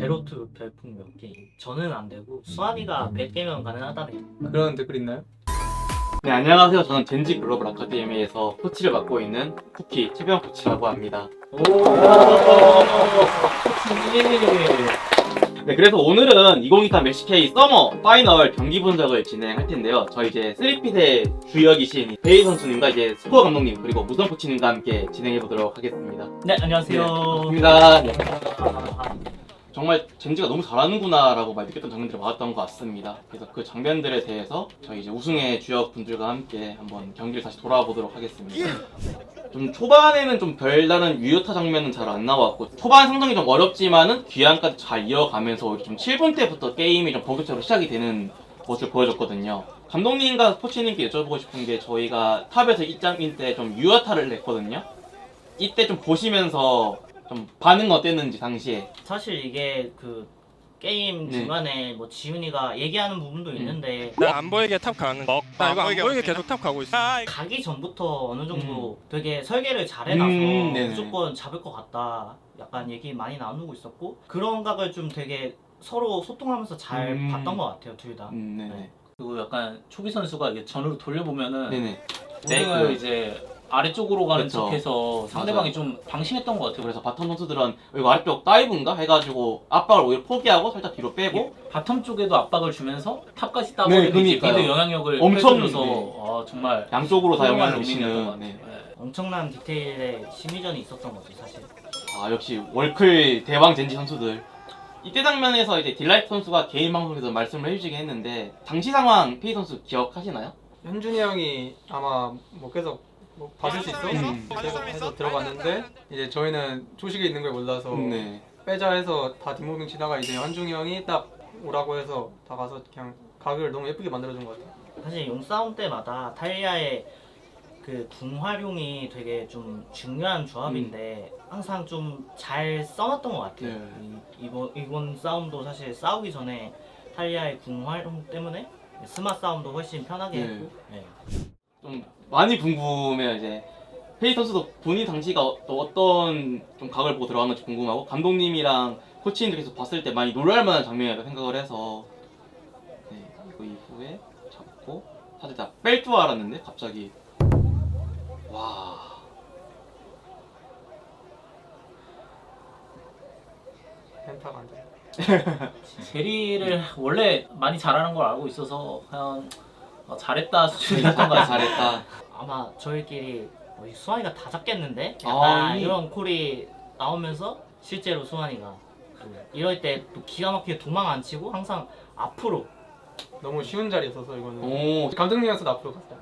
제로투 별풍 몇 개? 저는 안 되고 수환이가 100개면 가능하다네요. 그런 댓글 있나요? 네, 안녕하세요. 저는 젠지 글로벌 아카데미에서 코치를 맡고 있는 쿠키 최병 코치라고 합니다. 오. 네, 그래서 오늘은 2023 메시K 서머 파이널 경기 분석을 진행할 텐데요. 저희 이제 3핏의 주역이신 베이 선수님과 이제 스코어 감독님 그리고 무선 코치님과 함께 진행해 보도록 하겠습니다. 네, 안녕하세요. 반갑습니다. 네. 정말 젠지가 너무 잘하는구나라고 많이 느꼈던 장면들이 많았던 것 같습니다. 그래서 그 장면들에 대해서 저희 이제 우승의 주역분들과 함께 한번 경기를 다시 돌아보도록 하겠습니다. 좀 초반에는 좀 별다른 유효타 장면은 잘 안 나왔고 초반 상당히 좀 어렵지만은 귀환까지 잘 이어가면서 좀 7분 때부터 게임이 좀 본격적으로 시작이 되는 모습을 보여줬거든요. 감독님과 코치님께 여쭤보고 싶은 게 저희가 탑에서 입장인 때 좀 유효타를 냈거든요. 이때 좀 보시면서 좀 반응 어땠는지 당시에. 사실 이게 그 게임 네. 중간에 뭐 지훈이가 얘기하는 부분도 있는데 나 안 보이게 탑 가는 거. 나 이거 안 보이게 계속 탑 가고 있어. 가기 전부터 어느 정도 되게 설계를 잘 해놔서 네네. 무조건 잡을 것 같다. 약간 얘기 많이 나누고 있었고 그런 각을 좀 되게 서로 소통하면서 잘 봤던 것 같아요, 둘 다. 네네. 네. 그리고 약간 초비 선수가 이게 전으로 돌려보면은 네네. 우승을 이제 아래쪽으로 가는 그렇죠. 척해서 상대방이 맞아요. 좀 방심했던 것 같아요. 그래서 바텀 선수들은 이거 아래쪽 다이브인가 해가지고 압박을 오히려 포기하고 살짝 뒤로 빼고 바텀 쪽에도 압박을 주면서 탑까지 네, 따버리는 이제 그러니까요. 미드 영향력을 엄청, 펼쳐줘서 네. 정말 양쪽으로 다 훌륭한 영향을 로밍이었던 것 미치는. 같아요. 네. 네. 엄청난 디테일의 심리전이 있었던 거지 사실. 아 역시 월클 대왕 젠지 선수들. 이때 장면에서 이제 딜라이트 선수가 개인 방송에서 말씀을 해주시긴 했는데 당시 상황 페이 선수 기억하시나요? 현준이 형이 아마 뭐 계속 뭐 봐줄 수 있어? 계속 해서 들어갔는데 이제 저희는 조식에 있는 걸 몰라서 네. 빼자 해서 다 뒷무빙 치다가 이제 현중이 형이 딱 오라고 해서 다 가서 그냥 각을 너무 예쁘게 만들어준 것 같아요. 사실 용싸움 때마다 탈리아의 그 궁활용이 되게 좀 중요한 조합인데 항상 좀 잘 써놨던 것 같아요. 네. 이번 싸움도 사실 싸우기 전에 탈리아의 궁활용 때문에 스마 싸움도 훨씬 편하게 네. 했고. 네. 좀 많이 궁금해요. 이제 페이 선수도 본인 당시가 또 어떤 좀 각을 보고 들어간 건지 궁금하고 감독님이랑 코치님들께서 봤을 때 많이 놀랄만한 장면이라고 생각을 해서 네, 그 이후에 잡고 사실 다 뺄 줄 알았는데 갑자기 와 펜타가 안 돼. 제리를 원래 많이 잘하는 걸 알고 있어서 그냥 잘했다 수준이었던 것 같아요. 잘했다. 아마 저희끼리 이 수환이가 다 잡겠는데? 아, 약간 이런 콜이 나오면서 실제로 수환이가 또 이럴 때 또 기가 막히게 도망 안 치고 항상 앞으로. 너무 쉬운 자리였어서 이거는 오, 감독님이어서 앞으로 갔어요.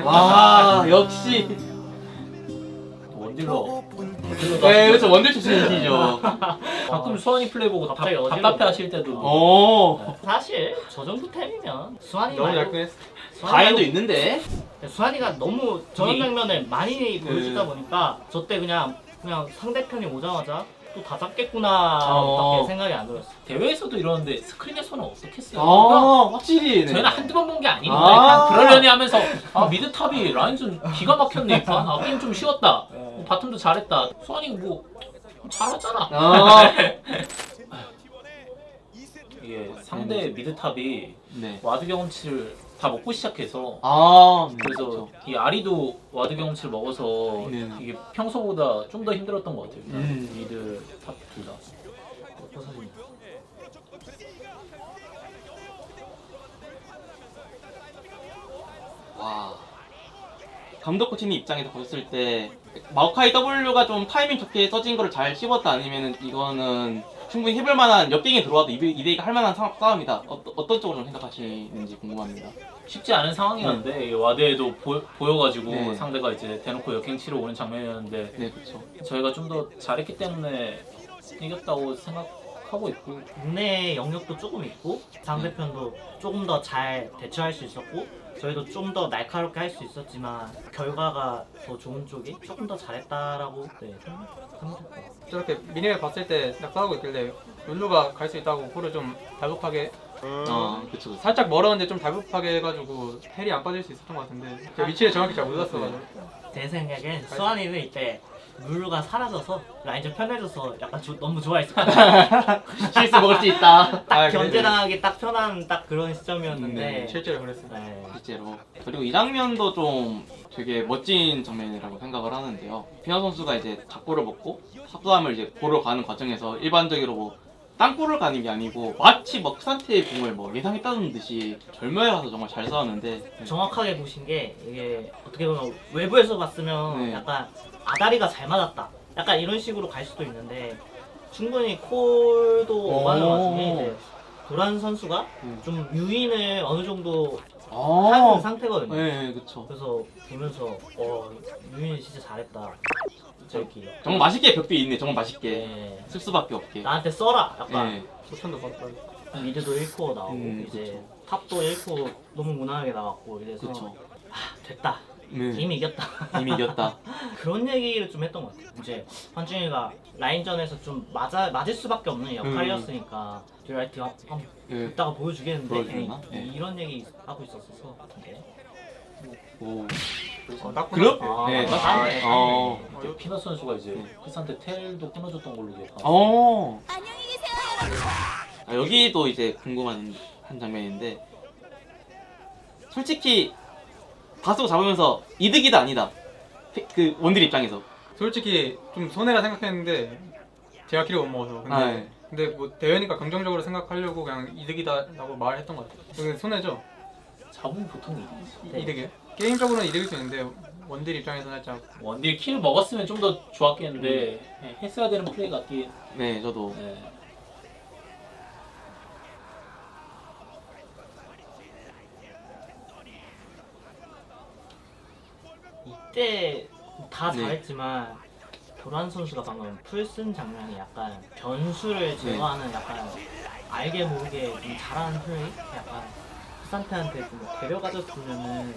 와 역시. 원딜러 네, 그렇죠. 원딜 출신이시죠. 가끔 수원이 플레이 보고 갑자기 어디로 답답해 하실 때도 오, 사실 저 정도 템이면 수환이 너무 말고 약간했어. 가연도 있는데. 수환이가 너무 저런 장면을 많이 보여주다 네. 보니까 저 때 그냥 상대편이 오자마자 또 다 잡겠구나 어. 밖에 생각이 안 들었어. 대회에서도 이러는데 스크린에서는 어떻게 했어요? 아, 확실히. 네. 저희는 한두 번 본 게 아니니까 아. 그냥 그러려니 하면서 미드 탑이 라인전 기가 막혔네. 게임 좀 쉬웠다. 바텀도 잘했다. 수환이 뭐 잘하잖아. 아, 이게 상대 미드 탑이 네. 와드 경험치를 다 먹고 시작해서 아, 네, 그래서 그렇죠. 이 아리도 와드 경험치를 먹어서 네. 이게 평소보다 좀 더 힘들었던 것 같아요. 미드 탑 둘 다. 또 사진. 와. 감독 코치님 입장에서 보셨을 때 마오카이 W가 좀 타이밍 좋게 써진 거를 잘 씹었다 아니면은 이거는 충분히 해볼 만한 역갱에 들어와도 2대2가 할 만한 싸움이다. 어떤 쪽으로 좀 생각하시는지 궁금합니다. 쉽지 않은 상황이었는데 이게 와드에도 보여가지고 네. 상대가 이제 대놓고 역행 치러 오는 장면이었는데 네, 그렇죠. 저희가 좀 더 잘했기 때문에 이겼다고 생각하고 있고 국내 영역도 조금 있고 상대편도 조금 더 잘 대처할 수 있었고 저희도 좀 더 날카롭게 할 수 있었지만 결과가 더 좋은 쪽이 조금 더 잘했다라고 생각했고. 저렇게 미니를 봤을 때 딱 싸우고 있길래 룰루가 갈 수 있다고 콜을 좀 다급하게 그렇죠. 살짝 멀었는데 좀 다급하게 해가지고 헬이 안 빠질 수 있었던 것 같은데 제가 위치를 정확히 잘 몰랐어가지고 제 생각엔 수환이는 이때 룰루가 사라져서 라인전 편해져서 약간 너무 좋아했었거든요. 실수 먹을 수 있다. 딱 아, 견제당하기 딱 편한 딱 그런 시점이었는데 실제로 그랬어요. 네. 실제로. 그리고 이 장면도 좀 되게 멋진 장면이라고 생각을 하는데요. 피너 선수가 이제 작골을 먹고 삽수함을 이제 보러 가는 과정에서 일반적으로 뭐 땅굴을 가는 게 아니고 마치 뭐 크산테의 공을 뭐 예상했다는 듯이 절묘해 가서 정말 잘 싸웠는데 정확하게 보신 게 이게 어떻게 보면 외부에서 봤으면 네. 약간 아다리가 잘 맞았다. 약간 이런 식으로 갈 수도 있는데 충분히 콜도 오가는 와중에 이제 도란 선수가 좀 유인을 어느 정도 하는 상태거든요. 네, 그쵸. 그래서 보면서 유인 진짜 잘했다. 저기 정말 맛있게 벽도 있네. 정말 맛있게. 네. 쓸 수밖에 없게. 나한테 써라. 약간 네. 포션도 봤다. 미드도 1코어 나오고 이제 그쵸. 탑도 1코어 너무 무난하게 나왔고 이래서 그쵸. 됐다. 네. 이미 이겼다. 이미 이겼다. 그런 얘기를 좀 했던 것 같아요. 이제 환중이가 라인전에서 좀 맞을 수밖에 없는 역할이었으니까 듀라이트가 네. 이따가 보여주겠는데 보여주나? 그냥 네. 이런 얘기 하고 있었어서 네. 오. 딱 그럼? 아, 네. 맞네. 어. 피넛 선수가 이제 네. 크산테 텔도 끊어줬던 걸로 기억하고. 어. 아, 여기도 이제 궁금한 한 장면인데 솔직히 다수 잡으면서 이득이다 아니다. 그 원딜 입장에서. 솔직히 좀 손해라 생각했는데 제가 키를 못 먹어서. 근데, 아, 네. 근데 뭐 대회니까 긍정적으로 생각하려고 그냥 이득이다라고 말했던 것 같아요. 근데 손해죠? 잡으면 보통 이득이지. 네. 이득이에요? 게임적으로는 이득일 수 있는데 원딜 입장에서 살짝 원딜 킬 먹었으면 좀 더 좋았겠는데 네, 했어야 되는 플레이 같긴. 네, 저도. 네. 이때 다 네. 잘했지만 도란 선수가 방금 풀 쓴 장면이 약간 변수를 제거하는 약간 알게 모르게 좀 잘하는 플레이? 약간 크산테한테 좀 데려가줬으면은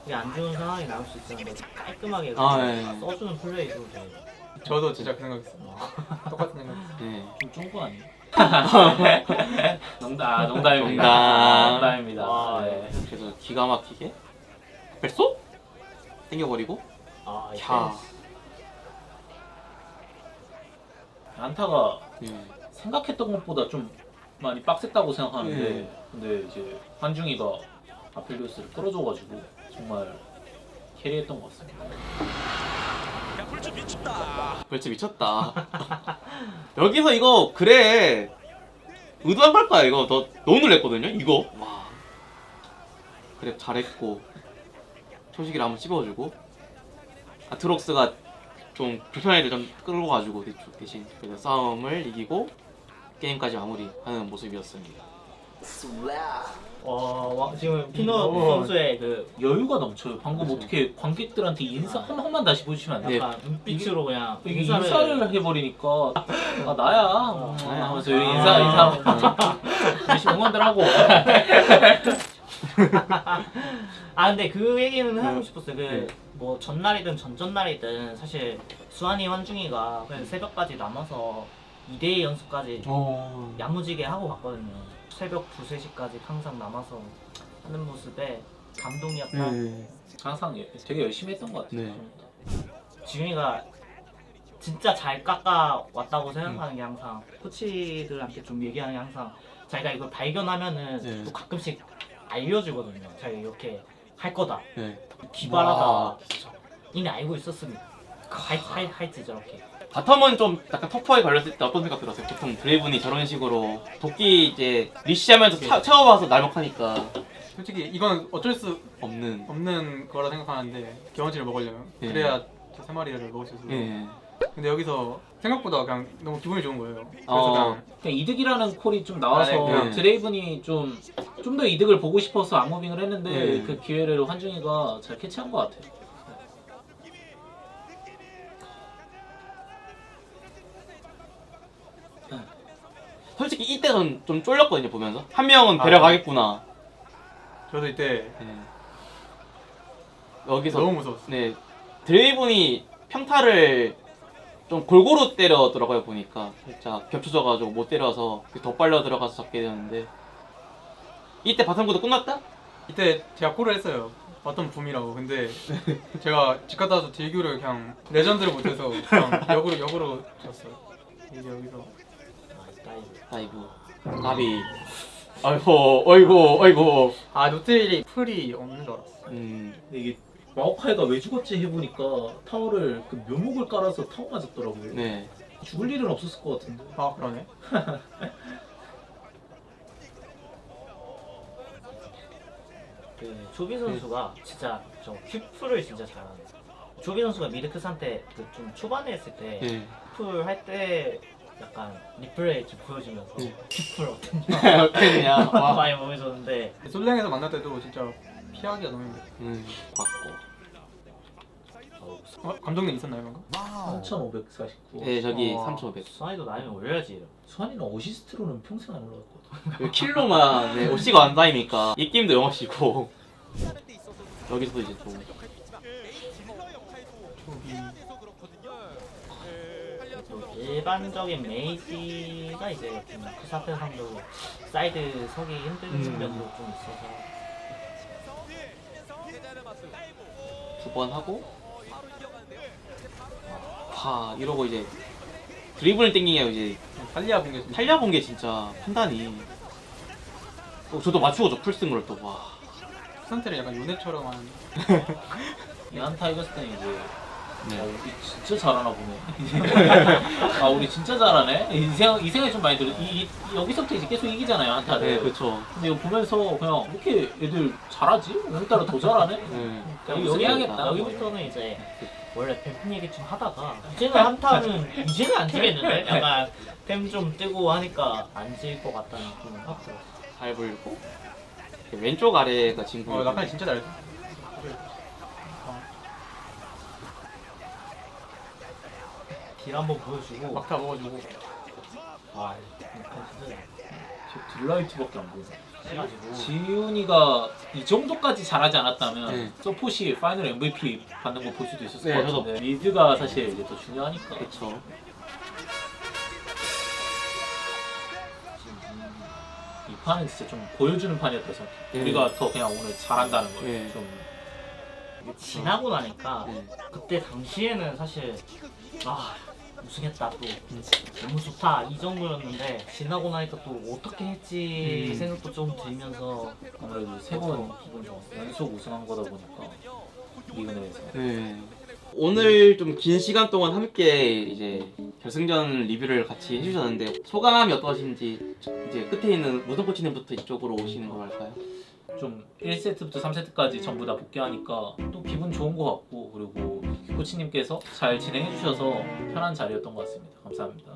이게 안 좋은 상황이 나올 수 있었는데 깔끔하게 아, 그냥 네. 써주는 플레이도 되게 저도 진짜 그 생각했어요. 똑같은 생각. 네. 좀 쫑거 아니에요? 농담입니다. 농담. 농담입니다. 와, 네. 그래서 기가 막히게 벨소? 땡겨버리고 아, 캬. 안타가 네. 생각했던 것보다 좀 많이 빡셌다고 생각하는데 네. 근데 이제 환중이가 아필리오스를 끌어줘가지고 정말 캐리했던 것 같습니다. 벌써 미쳤다. 여기서 이거 그래 의도한 걸까요? 이거 너무 놀랬거든요. 이거 와 그래 잘했고 초식이를 한번 씹어주고 아트록스가 좀 불편한 좀 끌고 가지고 대신 그래서 싸움을 이기고 게임까지 마무리하는 모습이었습니다. 지금 피노 오. 선수의 그 여유가 넘쳐요. 방금 그렇죠. 어떻게 관객들한테 인사 한 번만 다시 보여주시면 안 돼요? 네. 약간 눈빛으로 그냥 이게 인사를 해버리니까 아 나야 나야. 하면서 여기 인사 열심히 응원들 하고 근데 그 얘기는 하고 네. 싶었어요. 네. 뭐 전날이든 전전날이든 사실 수환이 환중이가 그냥 새벽까지 남아서 2대2 연습까지 야무지게 하고 갔거든요. 새벽 2, 3시까지 항상 남아서 하는 모습에 감동이었다. 항상 되게 열심히 했던 것 같아요. 네. 지훈이가 진짜 잘 깎아왔다고 생각하는 게 항상 코치들한테 좀 얘기하는 게 항상 자기가 이걸 발견하면은 네. 또 가끔씩 알려주거든요. 자기가 이렇게 할 거다. 네. 기발하다. 와. 이미 알고 있었습니다. 할지 저렇게. 바텀은 좀 약간 터프하게 걸렸을 때 어떤 생각 들었어요? 보통 드레이븐이 저런 식으로 도끼 이제 리시하면서 채워봐서 날먹하니까 솔직히 이건 어쩔 수 없는. 없는 거라 생각하는데 경험치를 먹으려면 예. 그래야 저 3마리를 먹을 수 있어서. 예. 근데 여기서 생각보다 그냥 너무 기분이 좋은 거예요. 그래서 어. 그냥 그냥 이득이라는 콜이 좀 나와서 네. 드레이븐이 좀 더 이득을 보고 싶어서 악무빙을 했는데 네. 그 기회를 환중이가 잘 캐치한 것 같아요. 솔직히 이때는 좀 쫄렸거든요 보면서 한 명은 데려가겠구나. 저도 이때 네. 여기서 너무 무서웠어요. 네 드레이븐이 평타를 좀 골고루 때려더라고요 보니까 살짝 겹쳐져가지고 못 때려서 더 빨려 들어가서 잡게 되었는데 이때 바텀구도 끝났다? 이때 제가 콜을 했어요. 왔던 붐이라고. 근데 제가 집 갔다 와서 딜교를 그냥 레전드를 못해서 그냥 역으로 졌어요. 이제 여기서 아이고 나비. 아이고. 아 노틸이 풀이 없는 줄 알았어. 근데 이게 마오카이가 왜 죽었지 해보니까 타워를 그 묘목을 깔아서 타워 맞았더라고요. 네. 죽을 일은 없었을 것 같은데. 아 그러네. 그 조비 선수가 진짜 저 큐프를 진짜 잘하는. 조비 선수가 미르크한테 그 좀 초반에 했을 때 네. 큐프 할 때 약간 리플레이 좀 보여주면서 네. 큐프를 어땠냐 어땠냐. 와. 많이 보여줬는데 솔랭에서 만날 때도 진짜 피하기가 너무 힘들어. 맞고. 감독님 있었나요 방금? 3,549. 네 저기 와. 3,500. 수아이도 나이면 올려야지. 수환이는 어시스트로는 평생 안 올라갔거든. 킬로만 네, 오씨가 안 다니니까 이 게임도 영업시고 여기서도 이제 또 일반적인 메이지가 이제 그 사태상도 사이드 서기 힘든 면도 좀 있어서 두 번 하고 이러고 이제 드리블을 땡기냐 이제 탈리아 본 게 진짜. 탈려본 게 진짜 판단이 저도 맞추고 저 풀스윙을 또 와. 상태를 약간 요네처럼 하는. 이 한타 이겼을 때는 이제 네. 우리 진짜 잘하나 보네. 우리 진짜 잘하네. 이 생각이 좀 많이 들어. 여기서부터 이제 계속 이기잖아요 한타를. 네 그렇죠. 근데 이거 보면서 그냥 이렇게 애들 잘하지? 오늘따라 더 잘하네? 네. 여기 우승해야겠다. 여기부터는 이제 원래 뱀핀 얘기 좀 하다가 이제는 한타는 이제는 안 지겠는데? 약간 템 좀 뜨고 하니까 안 질 것 같다는 느낌은 확 들어. 잘 불고 왼쪽 아래가 진구. 낙하이 진짜 잘했어. 딜 한번 보여주고 막타 먹어주고. 아 약간 진짜 저 딜라이트밖에 안 보여. 해가지고 지훈이가 이 정도까지 잘하지 않았다면 네. 서폿이 파이널 MVP 받는 거 볼 수도 있었을 네, 것 저도. 같은데 미드가 사실 이제 더 중요하니까. 그렇죠. 이 판은 진짜 좀 보여주는 판이었다 생각해. 네. 우리가 더 그냥 오늘 잘한다는 걸 네. 좀. 이게 지나고 나니까 네. 그때 당시에는 사실 우승했다 또 너무 좋다 이 정도였는데 지나고 나니까 또 어떻게 했지 생각도 좀 들면서 아무래도 세 번 기분 좋았어. 연속 우승한 거다 보니까 리그 내에서. 네. 오늘 좀 긴 시간 동안 함께 이제 결승전 리뷰를 같이 해주셨는데 소감이 어떠신지 이제 끝에 있는 무슨 코치님부터 이쪽으로 오시는 거 할까요? 좀 1세트부터 3세트까지 전부 다 복귀하니까 또 기분 좋은 것 같고 그리고 코치님께서 잘 진행해 주셔서 편한 자리였던 것 같습니다. 감사합니다.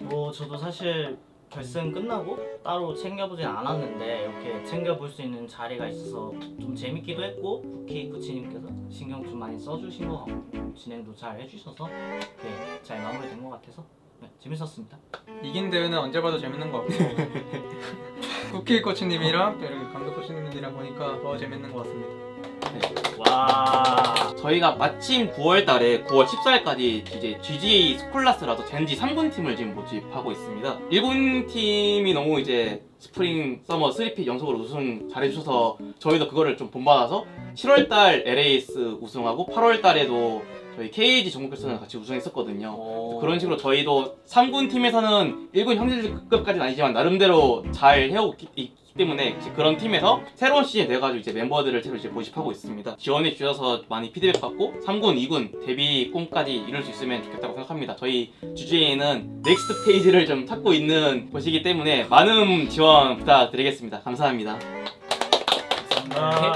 뭐 저도 사실 결승 끝나고 따로 챙겨보진 않았는데 이렇게 챙겨볼 수 있는 자리가 있어서 좀 재밌기도 했고 쿠키 코치님께서 신경 좀 많이 써주신 것 같고 진행도 잘 해주셔서 잘 마무리된 것 같아서 재밌었습니다. 이긴 대회는 언제 봐도 재밌는 것 같고 쿠키 코치님이랑 또 이렇게 감독 코치님이랑 보니까 더 재밌는 것 같습니다. 와 저희가 마침 9월 달에 9월 14일까지 이제 GGA 스콜라스라도 젠지 3군 팀을 지금 모집하고 있습니다. 1군 팀이 너무 이제 스프링 서머 3핏 연속으로 우승 잘해주셔서 저희도 그거를 좀 본받아서 7월 달 LAS 우승하고 8월 달에도 저희 KG 전국결선을 같이 우승했었거든요. 그런 식으로 저희도 3군 팀에서는 1군 형제급까지는 아니지만 나름대로 잘 해오고 있기 때문에 이제 그런 팀에서 새로운 시즌이 돼가지고 이제 멤버들을 새로 이제 모집하고 있습니다. 지원해 주셔서 많이 피드백 받고 3군, 2군 데뷔 꿈까지 이룰 수 있으면 좋겠다고 생각합니다. 저희 주제에는 넥스트 페이지를 좀 찾고 있는 곳이기 때문에 많은 지원 부탁드리겠습니다. 감사합니다.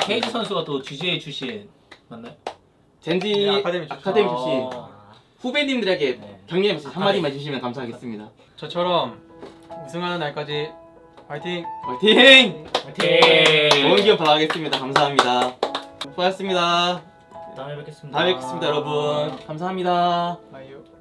케이지 선수가 또 GGA 출신 맞나요? 젠지 네, 아카데미 출신 후배님들에게 격려의 메시지 한마디만 해주시면 감사하겠습니다. 저처럼 우승하는 날까지 화이팅! 화이팅! 화이팅! 좋은 기운 바라겠습니다. 감사합니다. 수고하셨습니다. 다음에 뵙겠습니다. 다음에 뵙겠습니다, 여러분. 감사합니다. 아이요.